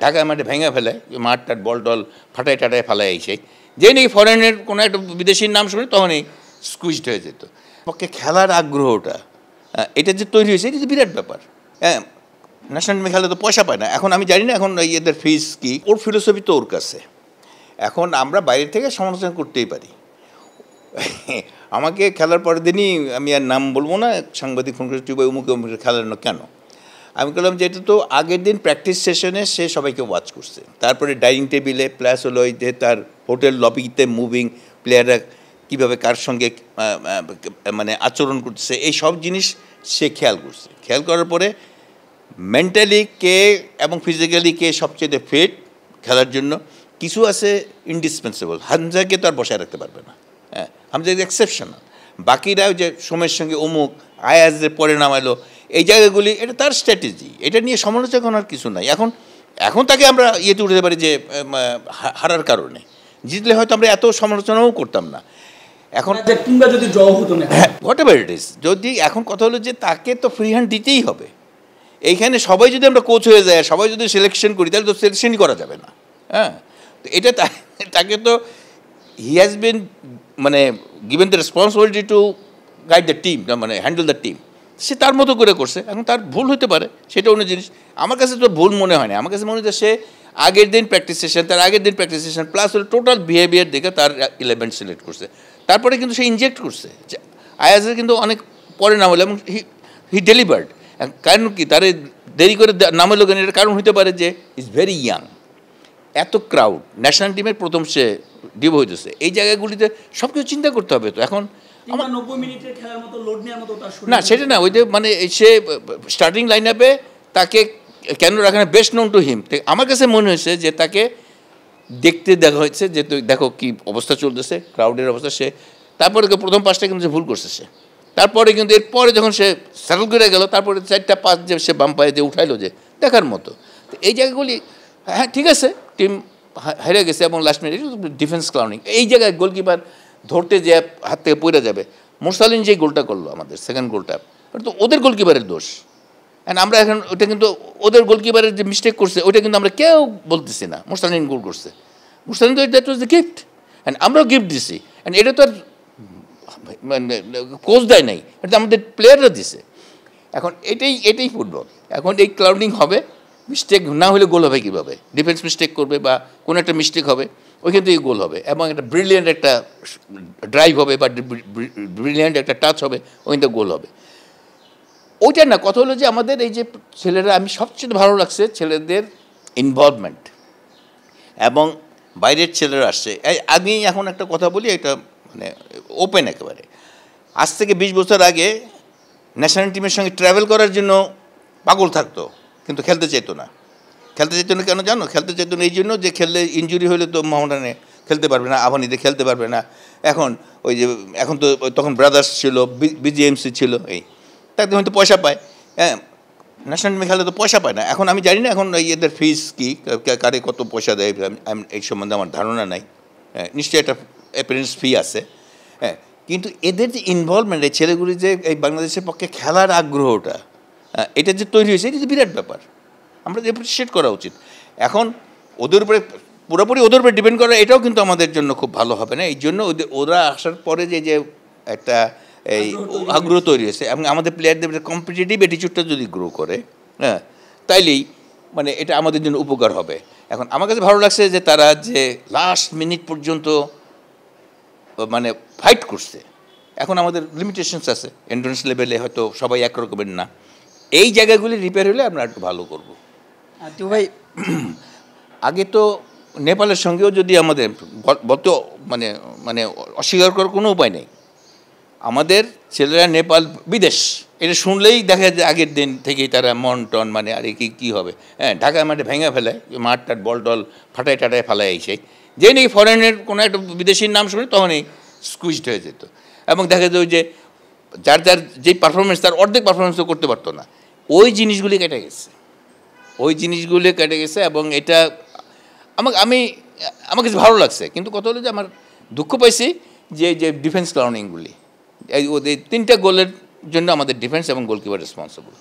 ঢাকায় মাঠে ভেঙে ফেলে মাঠ টাট বল টল ফাটায় টাটায় ফেলায় এসে যে নাকি ফরেনের কোনো একটা বিদেশির নাম শুনে তখনই স্কুইজড হয়ে যেত। পক্ষে খেলার আগ্রহটা এটা যে তৈরি হয়েছে এটা তো বিরাট ব্যাপার। হ্যাঁ, ন্যাশনাল টিমে খেলে তো পয়সা পায় না। এখন আমি জানি না এখন এদের ফিস কি, ওর ফিলোসফি তো ওর কাছে। এখন আমরা বাইরে থেকে সমালোচনা করতেই পারি। আমাকে খেলার পরের দিনই, আমি আর নাম বলবো না, সাংবাদিক ফোন করে তুই অমুকে অমুকে খেলার না কেন, আমি বললাম যে এটা তো আগের দিন প্র্যাকটিস সেশনে সে সবাইকে ওয়াচ করছে, তারপরে ডাইনিং টেবিলে প্লাস হলো ওই যে তার হোটেল লবিতে মুভিং প্লেয়াররা কীভাবে কার সঙ্গে মানে আচরণ করতেছে, এই সব জিনিস সে খেয়াল করছে। খেয়াল করার পরে মেন্টালি কে এবং ফিজিক্যালি কে সবচেয়ে ফিট খেলার জন্য কিছু আছে ইন্ডিসপেন্সেবল। হামজাকে তো আর বসায় রাখতে পারবে না, হ্যাঁ, হামজা ইজ এক্সেপশনাল। বাকিরাও যে সময়ের সঙ্গে অমুক আয়াজের পরে নামাইলো, এই জায়গাগুলি এটা তার স্ট্র্যাটেজি, এটা নিয়ে সমালোচনা করার কিছু নাই। এখন তাকে আমরা ইয়েতে উঠতে পারি যে হারার কারণে, জিতলে হয়তো আমরা এত সমালোচনাও করতাম না। এখন কিংবা যদি ড্র হতো না, হ্যাঁ, হোয়াট এভার ইট ইজ, যদি এখন কথা হলো যে তাকে তো ফ্রি হ্যান্ড দিতেই হবে। এইখানে সবাই যদি আমরা কোচ হয়ে যায়, সবাই যদি সিলেকশন করি, তাহলে তো সিলেকশনই করা যাবে না। হ্যাঁ, তো এটা তাকে তো হি হ্যাজ বিন মানে given the responsibility to guide the team, মানে হ্যান্ডেল দ্য টিম। সে তার মতো করে করছে। এখন তার ভুল হতে পারে, সেটা অন্য জিনিস। আমার কাছে তো ভুল মনে হয় না। আমার কাছে মনে হয় সে আগের দিন প্র্যাকটিস সেশন, তার আগের দিন প্র্যাকটিস সেশন প্লাস হলো টোটাল বিহেভিয়ার দেখে তার 11 সিলেক্ট করছে। তারপরে কিন্তু সে ইনজেক্ট করছে। আয়াজের কিন্তু অনেক পরে নাম হলো এবং হি ডেলিভার্ড। কারণ কি, তার দেরি করে নাম হলো কেন, এটার কারণ হতে পারে যে ইজ ভেরি ইয়াং। এত ক্রাউড, ন্যাশনাল টিমের প্রথম সে ডিভ হইতেছে, এই জায়গাগুলিতে সব কিছু চিন্তা করতে হবে। তো এখন আমার 90 মিনিটের খেলার মতো লোড নেওয়ার মতো তার না, সেটা না, ওই যে মানে সে স্টার্টিং লাইন আপে তাকে কেন রাখে না, বেস্ট নোন টু হিম। আমার কাছে মনে হয়েছে যে তাকে দেখতে দেখা হয়েছে যে দেখো কী অবস্থা চলতেছে, ক্রাউডের অবস্থা। সে তারপরে প্রথম পাঁচটা কিন্তু সে ভুল করছে সে, তারপরে কিন্তু এরপরে যখন সে সেটেল করে গেল, তারপরে 4টা পাস যে সে বাম পায়ে যে উঠাইলো যে দেখার মতো। তো এই জায়গাগুলি হ্যাঁ ঠিক আছে, টিম হেরে গেছে এবং লাস্ট মিনিট ডিফেন্স ক্লাউনিং, এই জায়গায় গোলকিপার ধরতে যে হাত থেকে পড়ে যাবে। মোরসালিন যে গোলটা করলো আমাদের সেকেন্ড গোলটা, ওটা তো ওদের গোলকিপারের দোষ। অ্যান্ড আমরা এখন ওটা কিন্তু ওদের গোলকিপারের যে মিস্টেক করছে ওইটা কিন্তু আমরা কেউ বলতেছি না। মোরসালিন গোল করছে, মোরসালিন তো that was the gift, and আমরাও গিফট দিছি। অ্যান্ড এটা তো আর মানে কোচ দেয় নাই, এটা আমাদের প্লেয়াররা দিছে। এখন এটাই ফুটবল। এখন এই ক্লাউডিং হবে, মিস্টেক না হলে গোল হবে কীভাবে? ডিফেন্স মিস্টেক করবে বা কোনো একটা মিস্টেক হবে, ওইখান থেকে গোল হবে। এবং একটা ব্রিলিয়েন্ট একটা ড্রাইভ হবে বা ব্রিলিয়েন্ট একটা টাচ হবে, ওইখান থেকে গোল হবে। ওইটা না, কথা হলো যে আমাদের এই যে ছেলেরা, আমি সবচেয়ে ভালো লাগছে ছেলেদের ইনভলভমেন্ট এবং বাইরের ছেলেরা আসছে। আমি এখন একটা কথা বলি, এটা মানে ওপেন একেবারে। আজ থেকে 20 বছর আগে ন্যাশনাল টিমের সঙ্গে ট্রাভেল করার জন্য পাগল থাকতো, কিন্তু খেলতে চাইতো না। খেলতে চাইতো না কেন জানো? খেলতে চাইতো না এই জন্য যে খেললে ইনজুরি হলে তো মোহামেডানে খেলতে পারবে না, আবানিতে খেলতে পারবে না। এখন তো তখন ব্রাদার্স ছিল, বিজিএমসি ছিল, এই তাতে হয়তো পয়সা পায়। হ্যাঁ, ন্যাশনাল টিমে খেলে তো পয়সা পায় না। এখন আমি জানি না এখন এদের ফিস কী, কারে কত পয়সা দেয়, এই সম্বন্ধে আমার ধারণা নাই। হ্যাঁ, নিশ্চয়ই একটা অ্যাপিয়ারেন্স ফি আছে। হ্যাঁ, কিন্তু এদের যে ইনভলভমেন্ট, এই ছেলেগুলি যে এই বাংলাদেশের পক্ষে খেলার আগ্রহটা এটা যে তৈরি হয়েছে, এটা তো বিরাট ব্যাপার। আমরা অ্যাপ্রিসিয়েট করা উচিত। এখন ওদের উপরে পুরোপুরি ওদের উপরে ডিপেন্ড করা এটাও কিন্তু আমাদের জন্য খুব ভালো হবে না। এই জন্য ওরা আসার পরে যে একটা এই আগ্রহ তৈরি হয়েছে এবং আমাদের প্লেয়ারদের কম্পিটিটিভ অ্যাটিটিউডটা যদি গ্রো করে, হ্যাঁ, তাইলেই মানে এটা আমাদের জন্য উপকার হবে। এখন আমার কাছে ভালো লাগছে যে তারা যে লাস্ট মিনিট পর্যন্ত মানে ফাইট করছে। এখন আমাদের লিমিটেশনস আছে, এন্ট্রান্স লেভেলে হয়তো সবাই একরকমের না। এই জায়গাগুলি রিপেয়ার হলে আমরা একটু ভালো করবো। তো ভাই, আগে তো নেপালের সঙ্গেও যদি আমাদের বলতে মানে মানে অস্বীকার করার কোনো উপায় নেই। আমাদের ছেলেরা নেপাল বিদেশ এটা শুনলেই দেখা যায় আগের দিন থেকেই তারা মন টন মানে আরে কী হবে। হ্যাঁ, ঢাকায় মাঠে ভেঙে ফেলায়, মাঠ টাট বল টল ফাটায় টাটায় ফেলায় এসে যে নাকি ফরেনের কোনো একটা বিদেশির নাম শুনে তখনই স্কুইজড হয়ে যেত। এবং দেখা যায় যে যার যেই পারফরমেন্স, তার অর্ধেক পারফরমেন্সও করতে পারতো না। ওই জিনিসগুলি কেটে গেছে এবং এটা আমার কাছে ভালো লাগছে। কিন্তু কথা হলো যে আমার দুঃখ পাইছি যে ডিফেন্স ক্লাউনিংগুলি, ওদের 3টা গোলের জন্য আমাদের ডিফেন্স এবং গোলকিপার রেসপন্সিবল।